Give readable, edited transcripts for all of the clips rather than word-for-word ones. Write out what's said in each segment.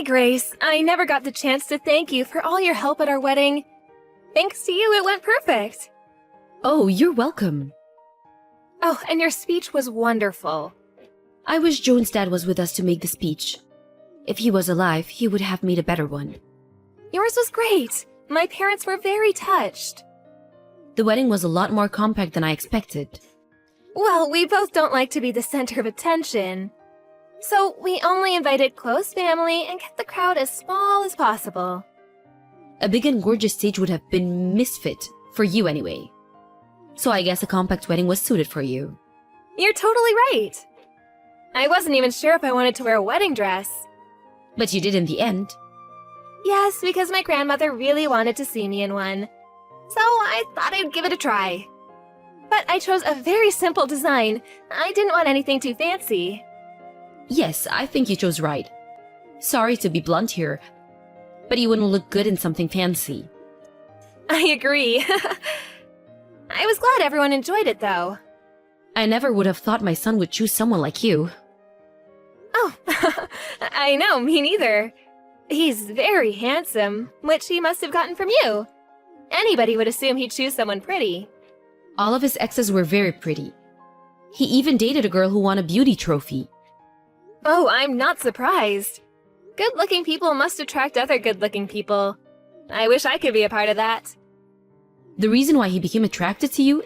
Hi, Grace. I never got the chance to thank you for all your help at our wedding. Thanks to you, it went perfect. Oh, you're welcome. Oh, and your speech was wonderful. I wish Joan's dad was with us to make the speech. If he was alive, he would have made a better one. Yours was great. My parents were very touched. The wedding was a lot more compact than I expected. Well, we both don't like to be the center of attention. So we only invited close family and kept the crowd as small as possible. A big and gorgeous stage would have been misfit, for you anyway. So I guess a compact wedding was suited for you. You're totally right. I wasn't even sure if I wanted to wear a wedding dress. But you did in the end. Yes, because my grandmother really wanted to see me in one. So I thought I'd give it a try. But I chose a very simple design. I didn't want anything too fancy. Yes, I think you chose right. Sorry to be blunt here, but you wouldn't look good in something fancy. I agree. I was glad everyone enjoyed it, though. I never would have thought my son would choose someone like you. Oh, I know, me neither. He's very handsome, which he must have gotten from you. Anybody would assume he'd choose someone pretty. All of his exes were very pretty. He even dated a girl who won a beauty trophy. Oh, I'm not surprised. Good-looking people must attract other good-looking people. I wish I could be a part of that. The reason why he became attracted to you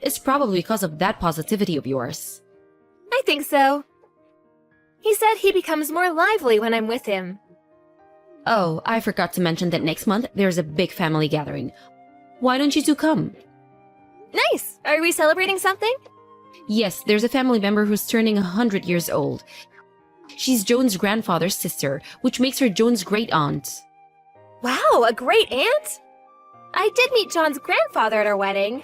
is probably because of that positivity of yours. I think so. He said he becomes more lively when I'm with him. Oh, I forgot to mention that next month there's a big family gathering. Why don't you two come? Nice! Are we celebrating something? Yes, there's a family member who's turning 100 years old. She's Joan's grandfather's sister, which makes her Joan's great-aunt. Wow, a great-aunt? I did meet John's grandfather at our wedding.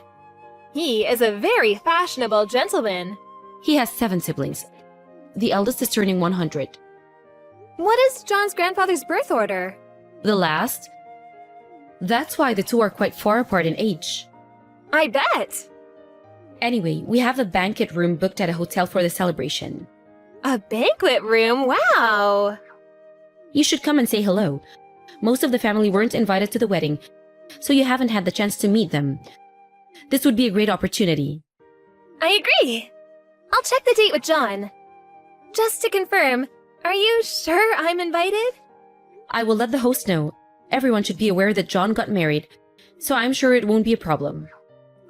He is a very fashionable gentleman. He has 7 siblings. The eldest is turning 100. What is John's grandfather's birth order? The last? That's why the two are quite far apart in age. I bet! Anyway, we have a banquet room booked at a hotel for the celebration. A banquet room? Wow! You should come and say hello. Most of the family weren't invited to the wedding, so you haven't had the chance to meet them. This would be a great opportunity. I agree! I'll check the date with John. Just to confirm, are you sure I'm invited? I will let the host know. Everyone should be aware that John got married, so I'm sure it won't be a problem.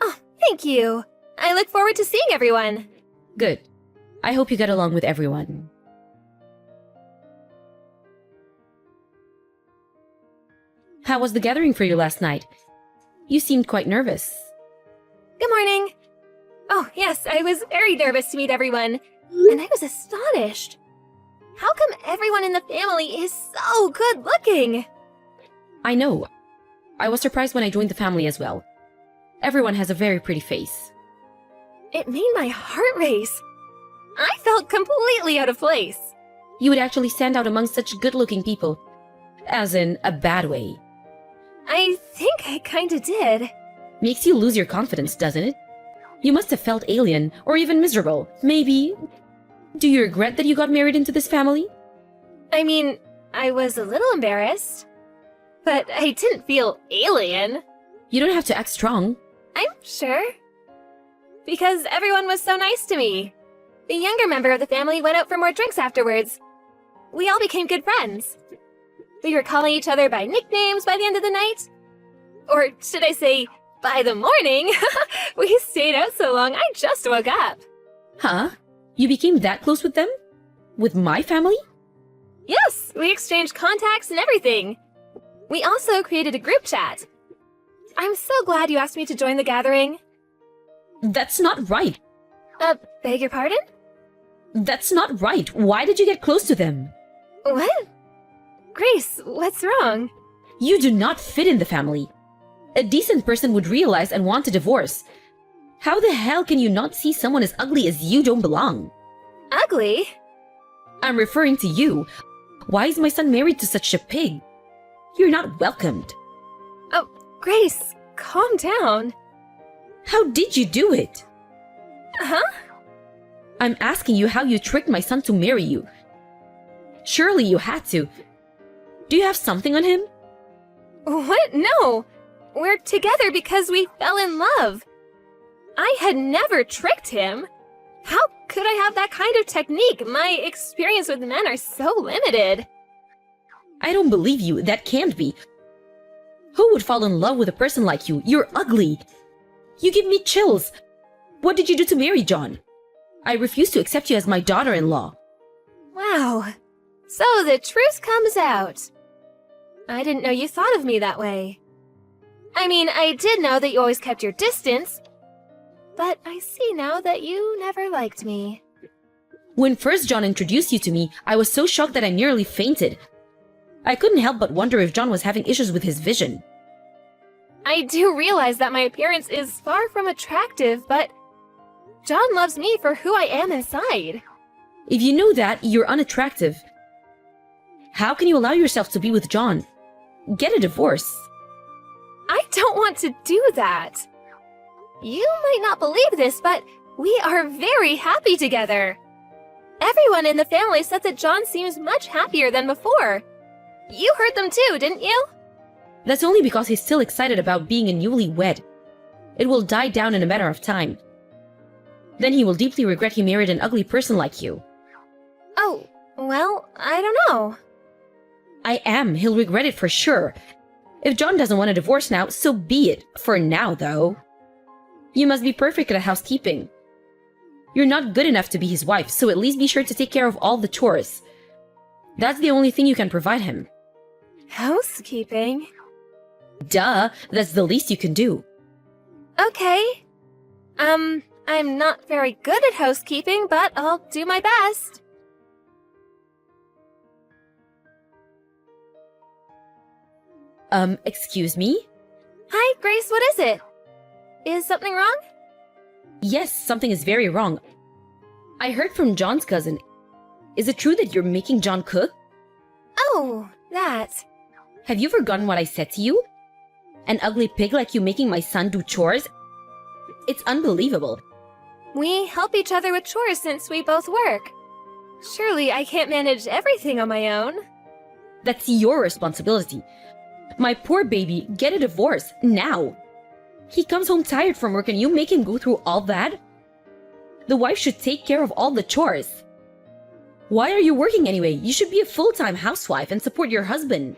Oh, thank you. I look forward to seeing everyone. Good. I hope you get along with everyone. How was the gathering for you last night? You seemed quite nervous. Good morning. Oh, yes, I was very nervous to meet everyone, and I was astonished. How come everyone in the family is so good looking? I know. I was surprised when I joined the family as well. Everyone has a very pretty face. It made my heart race. I felt completely out of place. You would actually stand out among such good-looking people. As in, a bad way. I think I kinda did. Makes you lose your confidence, doesn't it? You must have felt alien, or even miserable. Maybe... Do you regret that you got married into this family? I mean, I was a little embarrassed. But I didn't feel alien. You don't have to act strong. I'm sure. Because everyone was so nice to me. The younger member of the family went out for more drinks afterwards. We all became good friends. We were calling each other by nicknames by the end of the night. Or should I say, by the morning? We stayed out so long, I just woke up. Huh? You became that close with them? With my family? Yes, we exchanged contacts and everything. We also created a group chat. I'm so glad you asked me to join the gathering. That's not right. Beg your pardon? That's not right. Why did you get close to them? What? Grace, what's wrong? You do not fit in the family. A decent person would realize and want a divorce. How the hell can you not see someone as ugly as you don't belong? Ugly? I'm referring to you. Why is my son married to such a pig? You're not welcomed. Oh, Grace, calm down. How did you do it? Huh? I'm asking you how you tricked my son to marry you. Surely you had to. Do you have something on him? What? No! We're together because we fell in love. I had never tricked him. How could I have that kind of technique? My experience with men are so limited. I don't believe you. That can't be. Who would fall in love with a person like you? You're ugly. You give me chills. What did you do to marry John? I refuse to accept you as my daughter-in-law. Wow. So the truth comes out. I didn't know you thought of me that way. I mean, I did know that you always kept your distance, but I see now that you never liked me. When first John introduced you to me, I was so shocked that I nearly fainted. I couldn't help but wonder if John was having issues with his vision. I do realize that my appearance is far from attractive, but John loves me for who I am inside. If you know that, you're unattractive. How can you allow yourself to be with John? Get a divorce. I don't want to do that. You might not believe this, but we are very happy together. Everyone in the family said that John seems much happier than before. You heard them too, didn't you? That's only because he's still excited about being a newlywed. It will die down in a matter of time. Then he will deeply regret he married an ugly person like you. Oh, well, I don't know. I am. He'll regret it for sure. If John doesn't want a divorce now, so be it. For now, though. You must be perfect at housekeeping. You're not good enough to be his wife, so at least be sure to take care of all the chores. That's the only thing you can provide him. Housekeeping? Duh, that's the least you can do. Okay. I'm not very good at housekeeping, but I'll do my best. Excuse me? Hi, Grace, what is it? Is something wrong? Yes, something is very wrong. I heard from John's cousin. Is it true that you're making John cook? Oh, that. Have you forgotten what I said to you? An ugly pig like you making my son do chores? It's unbelievable. We help each other with chores since we both work. Surely I can't manage everything on my own. That's your responsibility. My poor baby, get a divorce, now. He comes home tired from work and you make him go through all that? The wife should take care of all the chores. Why are you working anyway? You should be a full-time housewife and support your husband.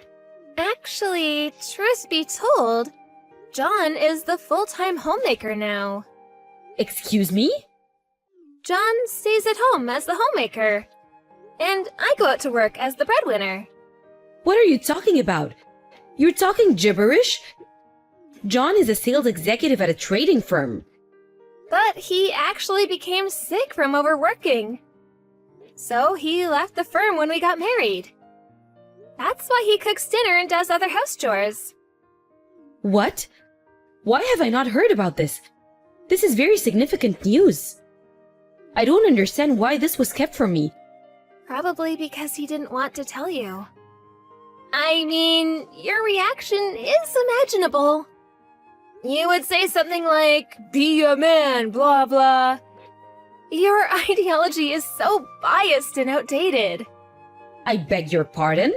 Actually, truth be told, John is the full-time homemaker now. Excuse me? John stays at home as the homemaker. And I go out to work as the breadwinner. What are you talking about? You're talking gibberish? John is a sales executive at a trading firm. But he actually became sick from overworking. So he left the firm when we got married. That's why he cooks dinner and does other house chores. What? Why have I not heard about this? This is very significant news. I don't understand why this was kept from me. Probably because he didn't want to tell you. I mean, your reaction is imaginable. You would say something like, "Be a man, blah blah." Your ideology is so biased and outdated. I beg your pardon?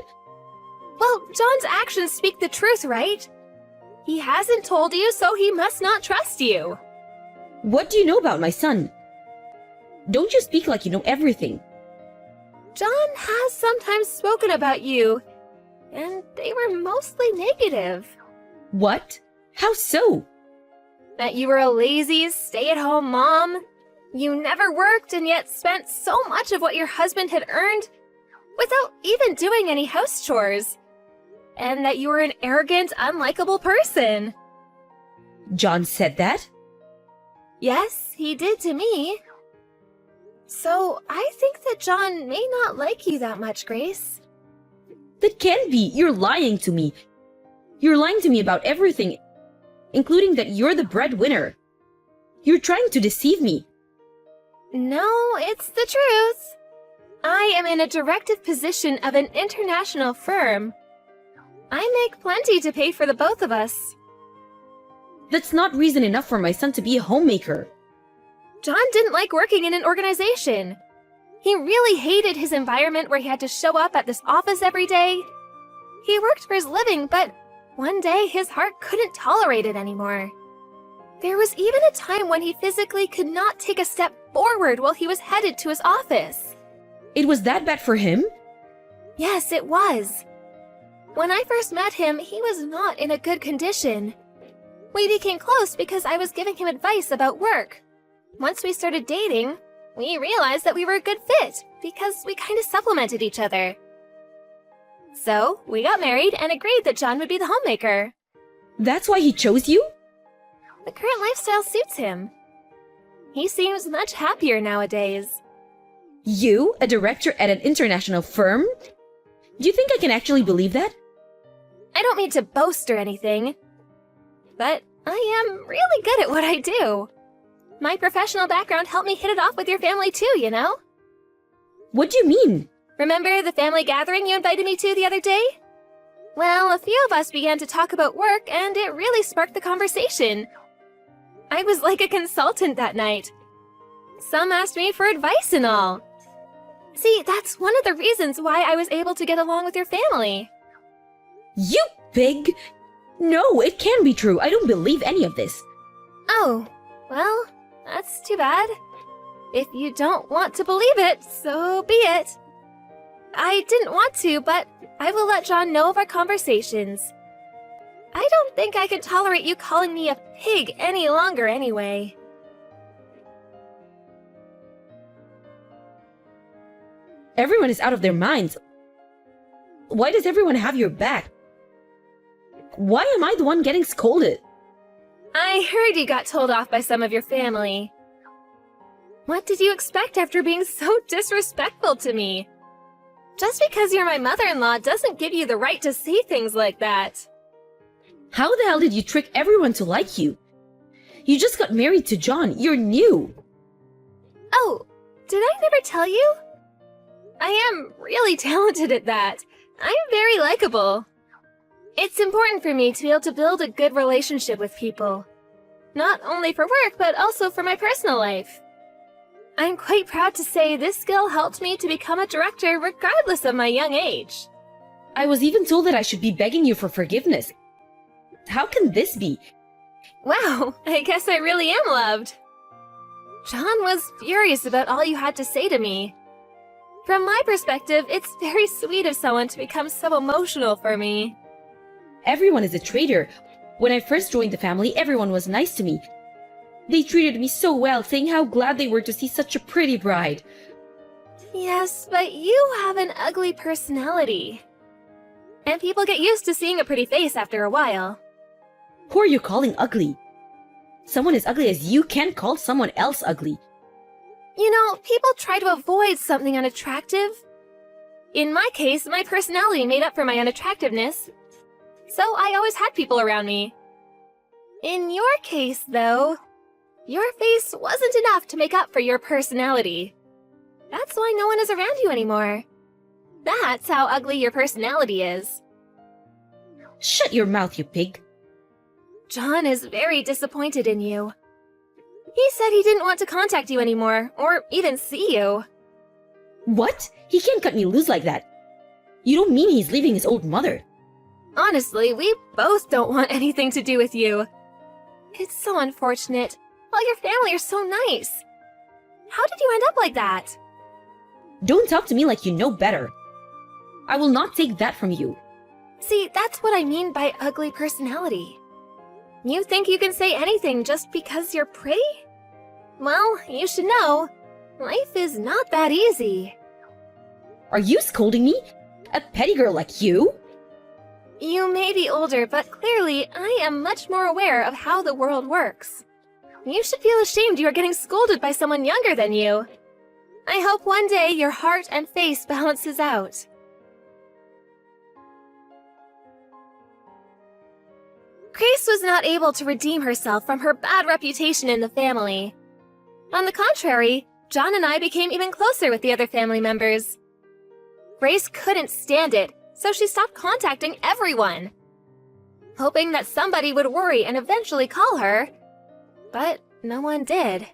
Well, John's actions speak the truth, right? He hasn't told you, so he must not trust you. What do you know about my son? Don't you speak like you know everything. John has sometimes spoken about you, and they were mostly negative. What? How so? That you were a lazy, stay-at-home mom. You never worked and yet spent so much of what your husband had earned without even doing any house chores. And that you were an arrogant, unlikable person. John said that? Yes, he did to me. So I think that John may not like you that much, Grace. That can't be. You're lying to me. You're lying to me about everything, including that you're the breadwinner. You're trying to deceive me. No, it's the truth. I am in a directive position of an international firm. I make plenty to pay for the both of us. That's not reason enough for my son to be a homemaker. John didn't like working in an organization. He really hated his environment where he had to show up at this office every day. He worked for his living, but one day his heart couldn't tolerate it anymore. There was even a time when he physically could not take a step forward while he was headed to his office. It was that bad for him? Yes, it was. When I first met him, he was not in a good condition. We became close because I was giving him advice about work. Once we started dating, we realized that we were a good fit because we kind of supplemented each other. So, we got married and agreed that John would be the homemaker. That's why he chose you? The current lifestyle suits him. He seems much happier nowadays. You, a director at an international firm? Do you think I can actually believe that? I don't mean to boast or anything, but I am really good at what I do. My professional background helped me hit it off with your family too, you know? What do you mean? Remember the family gathering you invited me to the other day? Well, a few of us began to talk about work, and it really sparked the conversation. I was like a consultant that night. Some asked me for advice and all. See, that's one of the reasons why I was able to get along with your family. You pig! No, it can't be true. I don't believe any of this. Oh, well, that's too bad. If you don't want to believe it, so be it. I didn't want to, but I will let John know of our conversations. I don't think I could tolerate you calling me a pig any longer anyway. Everyone is out of their minds. Why does everyone have your back? Why am I the one getting scolded? I heard you got told off by some of your family. What did you expect after being so disrespectful to me? Just because you're my mother-in-law doesn't give you the right to say things like that. How the hell did you trick everyone to like you? You just got married to John. You're new. Oh, did I never tell you? I am really talented at that. I'm very likable. It's important for me to be able to build a good relationship with people. Not only for work, but also for my personal life. I'm quite proud to say this skill helped me to become a director regardless of my young age. I was even told that I should be begging you for forgiveness. How can this be? Wow, I guess I really am loved. John was furious about all you had to say to me. From my perspective, it's very sweet of someone to become so emotional for me. Everyone is a traitor. When I first joined the family, everyone was nice to me. They treated me so well, saying how glad they were to see such a pretty bride. Yes, but you have an ugly personality. And people get used to seeing a pretty face after a while. Who are you calling ugly? Someone as ugly as you can't call someone else ugly. You know, people try to avoid something unattractive. In my case, my personality made up for my unattractiveness. So I always had people around me. In your case, though, your face wasn't enough to make up for your personality. That's why no one is around you anymore. That's how ugly your personality is. Shut your mouth, you pig. John is very disappointed in you. He said he didn't want to contact you anymore, or even see you. What? He can't cut me loose like that. You don't mean he's leaving his old mother? Honestly, we both don't want anything to do with you. It's so unfortunate. All your family are so nice. How did you end up like that? Don't talk to me like you know better. I will not take that from you. See, that's what I mean by ugly personality. You think you can say anything just because you're pretty? Well, you should know, life is not that easy. Are you scolding me? A petty girl like you? You may be older, but clearly I am much more aware of how the world works. You should feel ashamed you are getting scolded by someone younger than you. I hope one day your heart and face balances out. Grace was not able to redeem herself from her bad reputation in the family. On the contrary, John and I became even closer with the other family members. Grace couldn't stand it, so she stopped contacting everyone, hoping that somebody would worry and eventually call her. But no one did.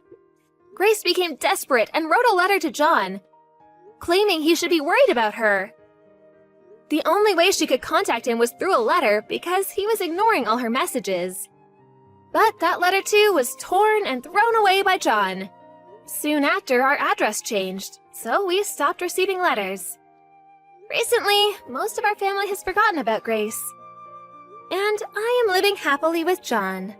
Grace became desperate and wrote a letter to John, claiming he should be worried about her. The only way she could contact him was through a letter because he was ignoring all her messages. But that letter too was torn and thrown away by John. Soon after, our address changed, so we stopped receiving letters. Recently, most of our family has forgotten about Grace. And I am living happily with John.